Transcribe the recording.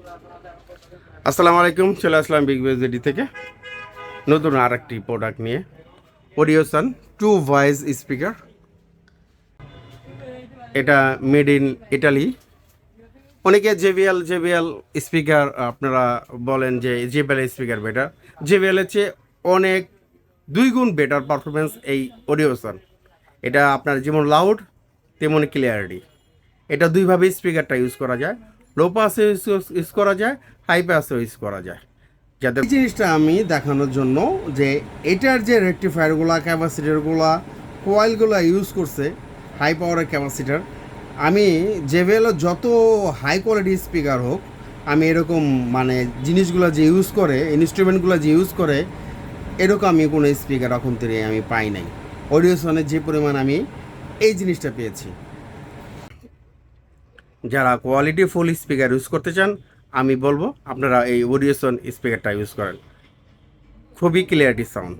আসসালামু আলাইকুম, চলে আসলাম বিগ বেজেডি থেকে নতুন আর একটি প্রোডাক্ট নিয়ে। অডিওসন টু ভয়েস স্পিকার, এটা মেড ইন ইটালি। অনেকে জেবিএল স্পিকার আপনারা বলেন যে জেবিএল স্পিকার বেটার। জেবিএলের চেয়ে অনেক 2 গুণ বেটার পারফরমেন্স এই অডিওসন। এটা আপনার যেমন লাউড তেমনি ক্লিয়ারিটি। এটা দুইভাবে স্পিকারটা ইউজ করা যায়, লো পাসে ইউজ করা যায়, হাই পাসেও ইউজ করা যায়। যাতে এই জিনিসটা আমি দেখানোর জন্য যে এটার যে রেকটিফায়ারগুলা, ক্যাপাসিটারগুলা, কয়েলগুলো ইউজ করছে হাই পাওয়ারের ক্যাপাসিটার। আমি জেবিএল যত হাই কোয়ালিটি স্পিকার হোক, আমি এরকম মানে জিনিসগুলো যে ইউজ করে, ইনস্ট্রুমেন্টগুলো যে ইউজ করে, এরকম আমি কোনো স্পিকার এখন থেকে আমি পাই নাই। অডিওসনের যে পরিমাণ আমি এই জিনিসটা পেয়েছি। যারা কোয়ালিটি ফুল স্পিকার ইউজ করতে চান, আমি বলবো আপনারা এই অডিওসন স্পিকারটা ইউজ করেন। খুবই ক্লিয়ারিটি সাউন্ড।